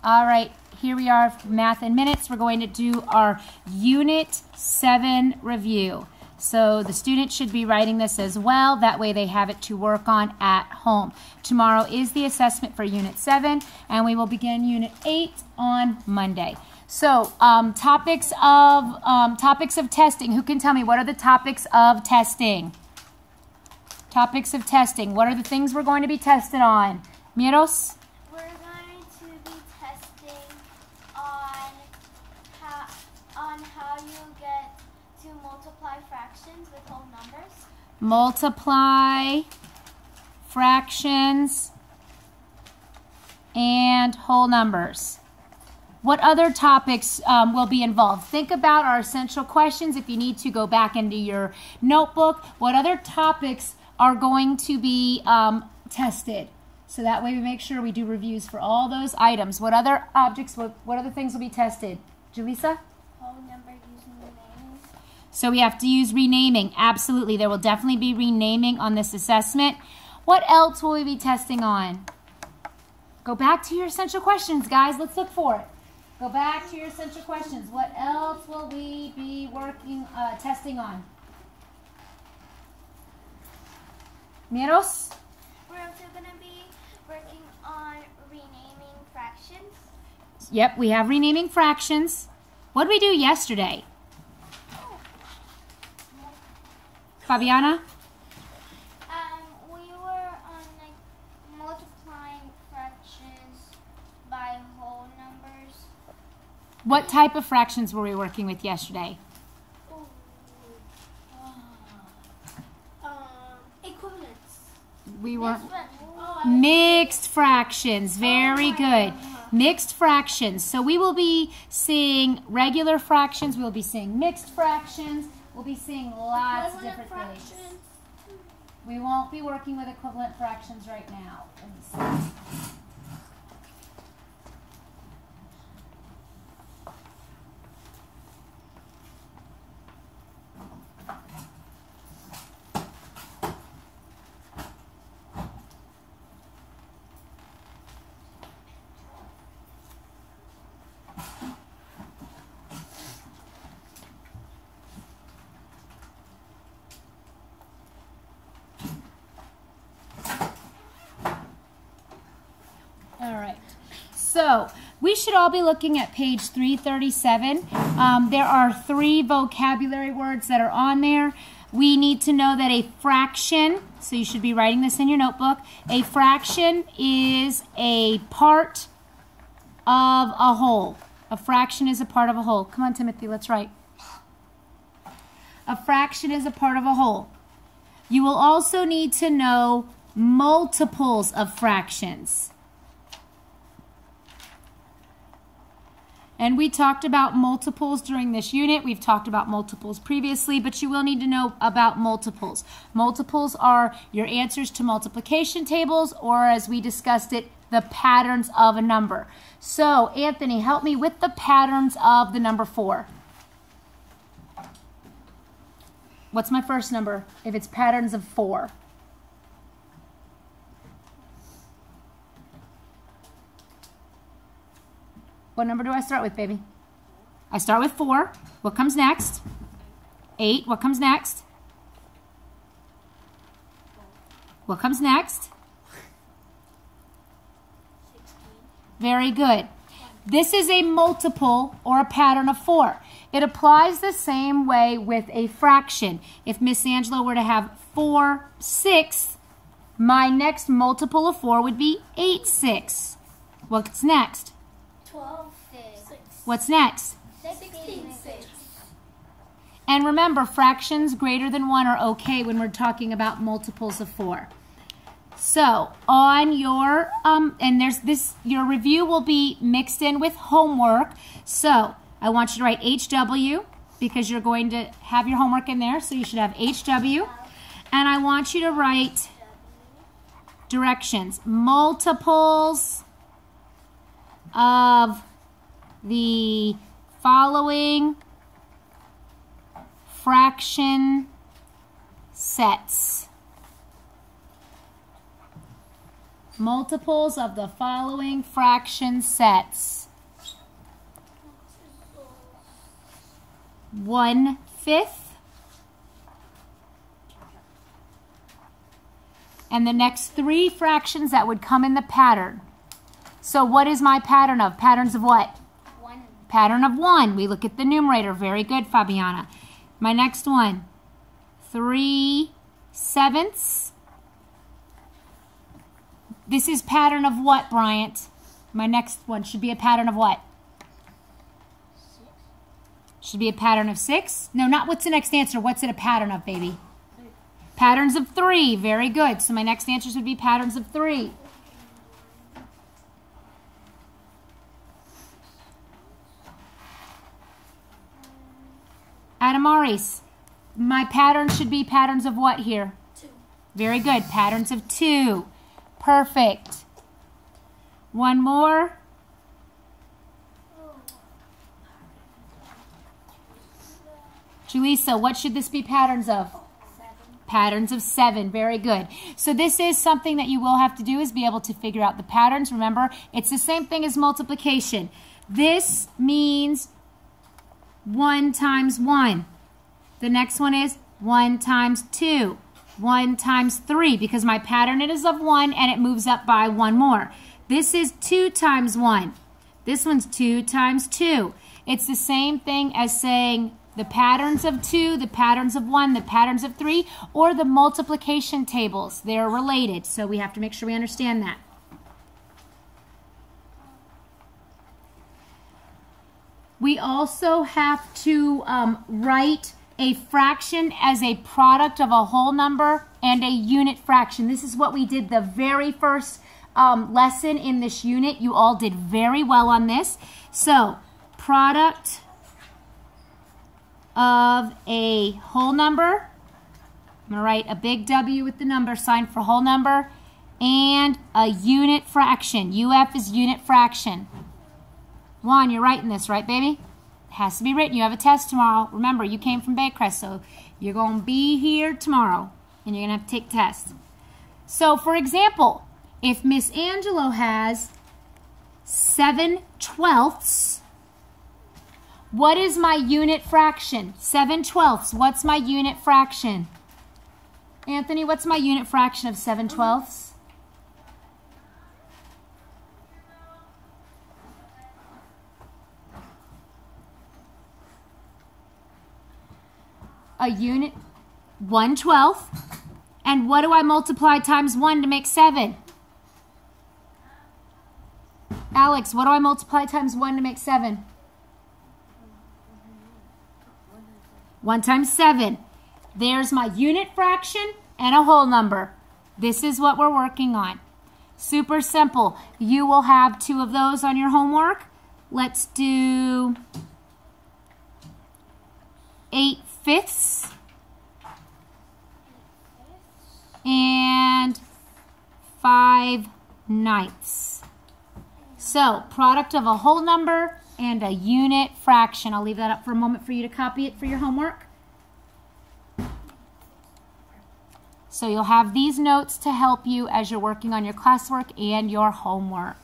All right, here we are, Math in Minutes. We're going to do our Unit 7 review. So the students should be writing this as well. That way they have it to work on at home. Tomorrow is the assessment for Unit 7, and we will begin Unit 8 on Monday. So topics of testing. Who can tell me what are the topics of testing? Topics of testing. What are the things we're going to be tested on? Miros? We're going to be testing on how you get to multiply fractions with whole numbers. Multiply fractions and whole numbers. What other topics will be involved? Think about our essential questions. If you need to, go back into your notebook. What other topics are going to be tested? So that way we make sure we do reviews for all those items. What other objects, what other things will be tested? Julissa? Whole number using renaming. So we have to use renaming. Absolutely. There will definitely be renaming on this assessment. What else will we be testing on? Go back to your essential questions, guys. Let's look for it. Go back to your essential questions. What else will we be testing on? Miros? We're also going to be working on renaming fractions. Yep, we have renaming fractions. What did we do yesterday? Fabiana? We were on multiplying fractions by whole numbers. What type of fractions were we working with yesterday? Equivalents. We were mixed fractions. Very good. Mixed fractions. So we will be seeing regular fractions. We will be seeing mixed fractions. We'll be seeing lots of different things. We won't be working with equivalent fractions right now. Let me see. All right, so we should all be looking at page 337. There are 3 vocabulary words that are on there. We need to know that a fraction, so you should be writing this in your notebook, a fraction is a part of a whole. A fraction is a part of a whole. Come on, Timothy, let's write. A fraction is a part of a whole. You will also need to know multiples of fractions. And we talked about multiples during this unit. We've talked about multiples previously, but you will need to know about multiples. Multiples are your answers to multiplication tables, or as we discussed it, the patterns of a number. So, Anthony, help me with the patterns of the number 4. What's my first number if it's patterns of 4? What number do I start with, baby? I start with 4. What comes next? 8. What comes next? What comes next? 16. Very good. This is a multiple or a pattern of 4. It applies the same way with a fraction. If Miss Angelo were to have 4/6, my next multiple of 4 would be 8/6. What's next? 12/6. What's next? 16/6. And remember, fractions greater than 1 are okay when we're talking about multiples of 4. So, on your, and there's this, your review will be mixed in with homework. So, I want you to write HW because you're going to have your homework in there. So, you should have HW. And I want you to write directions. Multiples of the following fraction sets. Multiples of the following fraction sets. 1/5. And the next three fractions that would come in the pattern. So what is my pattern of? Patterns of what? 1. Pattern of 1. We look at the numerator. Very good, Fabiana. My next one. 3/7. This is pattern of what, Bryant? My next one should be a pattern of what? 6. Should be a pattern of 6? No, not what's the next answer. What's it a pattern of, baby? 3. Patterns of 3. Very good. So my next answers would be patterns of 3. Adamaris, my pattern should be patterns of what here? 2. Very good. Patterns of 2. Perfect. One more. Julissa, what should this be patterns of? 7. Patterns of 7. Very good. So this is something that you will have to do, is be able to figure out the patterns. Remember, it's the same thing as multiplication. This means 1 times 1. The next one is 1 times 2. 1 times 3, because my pattern is of 1 and it moves up by 1 more. This is 2 times 1. This one's 2 times 2. It's the same thing as saying the patterns of 2, the patterns of 1, the patterns of 3, or the multiplication tables. They're related, so we have to make sure we understand that. We also have to write a fraction as a product of a whole number and a unit fraction. This is what we did the very first lesson in this unit. You all did very well on this. So, product of a whole number. I'm going to write a big W with the number sign for whole number, and a unit fraction. UF is unit fraction. Juan, you're writing this, right, baby? It has to be written. You have a test tomorrow. Remember, you came from Baycrest, so you're going to be here tomorrow, and you're going to have to take tests. So, for example, if Miss Angelo has 7/12, what is my unit fraction? 7/12. What's my unit fraction? Anthony, what's my unit fraction of 7/12? A unit, 1/12. And what do I multiply times 1 to make 7? Alex, what do I multiply times 1 to make 7? 1 times 7. There's my unit fraction and a whole number. This is what we're working on. Super simple. You will have 2 of those on your homework. Let's do 8/5 and 5/9. So, product of a whole number and a unit fraction. I'll leave that up for a moment for you to copy it for your homework. So you'll have these notes to help you as you're working on your classwork and your homework.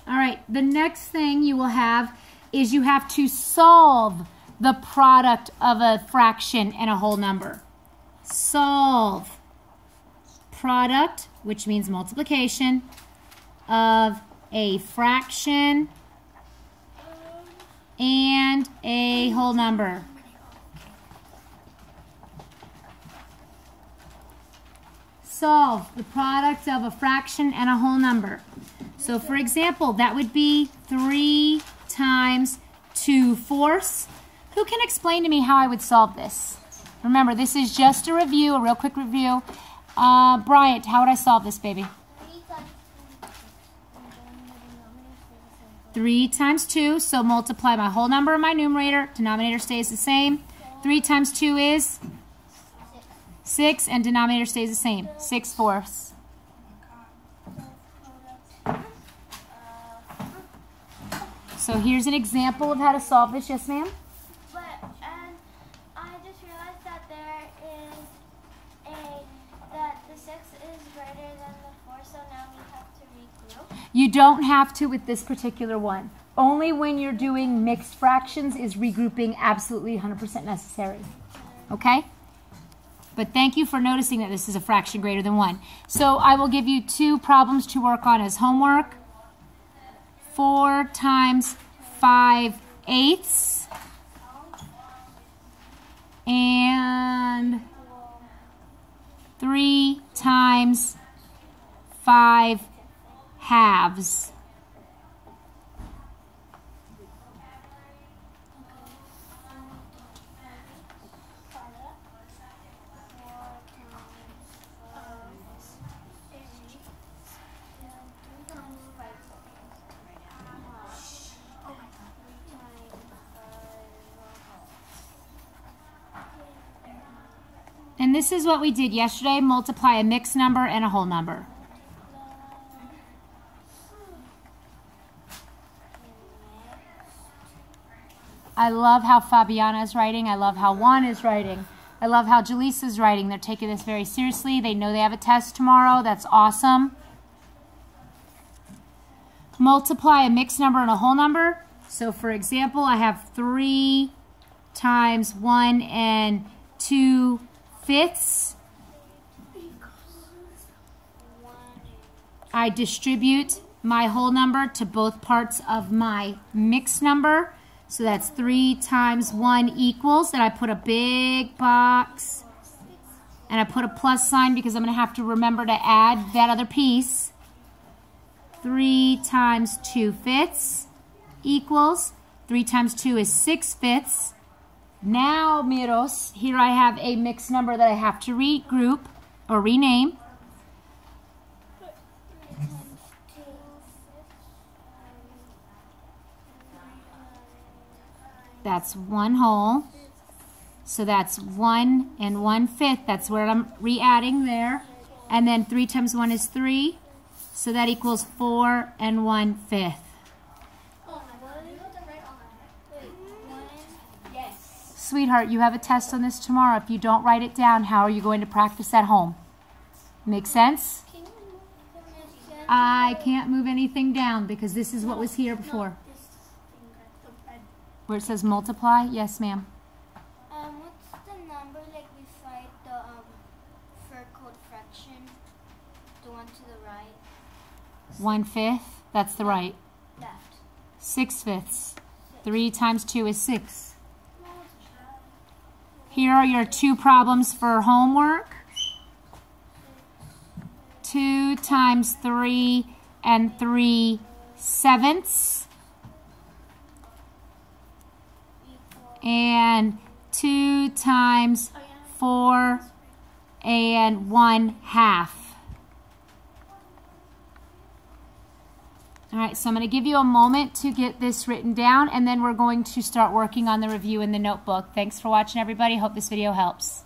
All right, the next thing you will have is you have to solve the product of a fraction and a whole number. Solve product, which means multiplication, of a fraction and a whole number. Solve the product of a fraction and a whole number. So So for example, that would be 3 times 2/4. Who can explain to me how I would solve this? Remember, this is just a review, a real quick review. Bryant, how would I solve this, baby? 3 times 2, so multiply my whole number in my numerator. Denominator stays the same. 3 times 2 is 6, and denominator stays the same. 6/4. So here's an example of how to solve this. Yes, ma'am? And I just realized that that the 6 is greater than the 4, so now we have to regroup. You don't have to with this particular one. Only when you're doing mixed fractions is regrouping absolutely 100% necessary. Okay? But thank you for noticing that this is a fraction greater than 1. So I will give you 2 problems to work on as homework. 4 times 5/8 and 3 times 5/2. And this is what we did yesterday, multiply a mixed number and a whole number. I love how Fabiana is writing. I love how Juan is writing. I love how Jaleesa is writing. They're taking this very seriously. They know they have a test tomorrow. That's awesome. Multiply a mixed number and a whole number. So for example, I have 3 times 1 and 2/5. I distribute my whole number to both parts of my mixed number. So that's 3 times 1 equals. Then I put a big box. And I put a plus sign because I'm going to have to remember to add that other piece. 3 times 2/5 equals. 3 times 2 is 6/5. Now, miros, here I have a mixed number that I have to regroup or rename. That's 1 whole. So that's 1 and 1/5. That's where I'm re-adding there. And then 3 times 1 is 3. So that equals 4 and 1/5. Sweetheart, you have a test on this tomorrow. If you don't write it down, how are you going to practice at home? Make sense? I can't move anything down because this is what was here before. Where it says multiply? Yes, ma'am. What's the number like beside the circled fraction? The one to the right? 1/5. That's the right. Left. 6/5. 3 times 2 is 6. Here are your 2 problems for homework. 2 times 3 and 3/7. And 2 times 4 and 1/2. All right, so I'm going to give you a moment to get this written down, and then we're going to start working on the review in the notebook. Thanks for watching, everybody. Hope this video helps.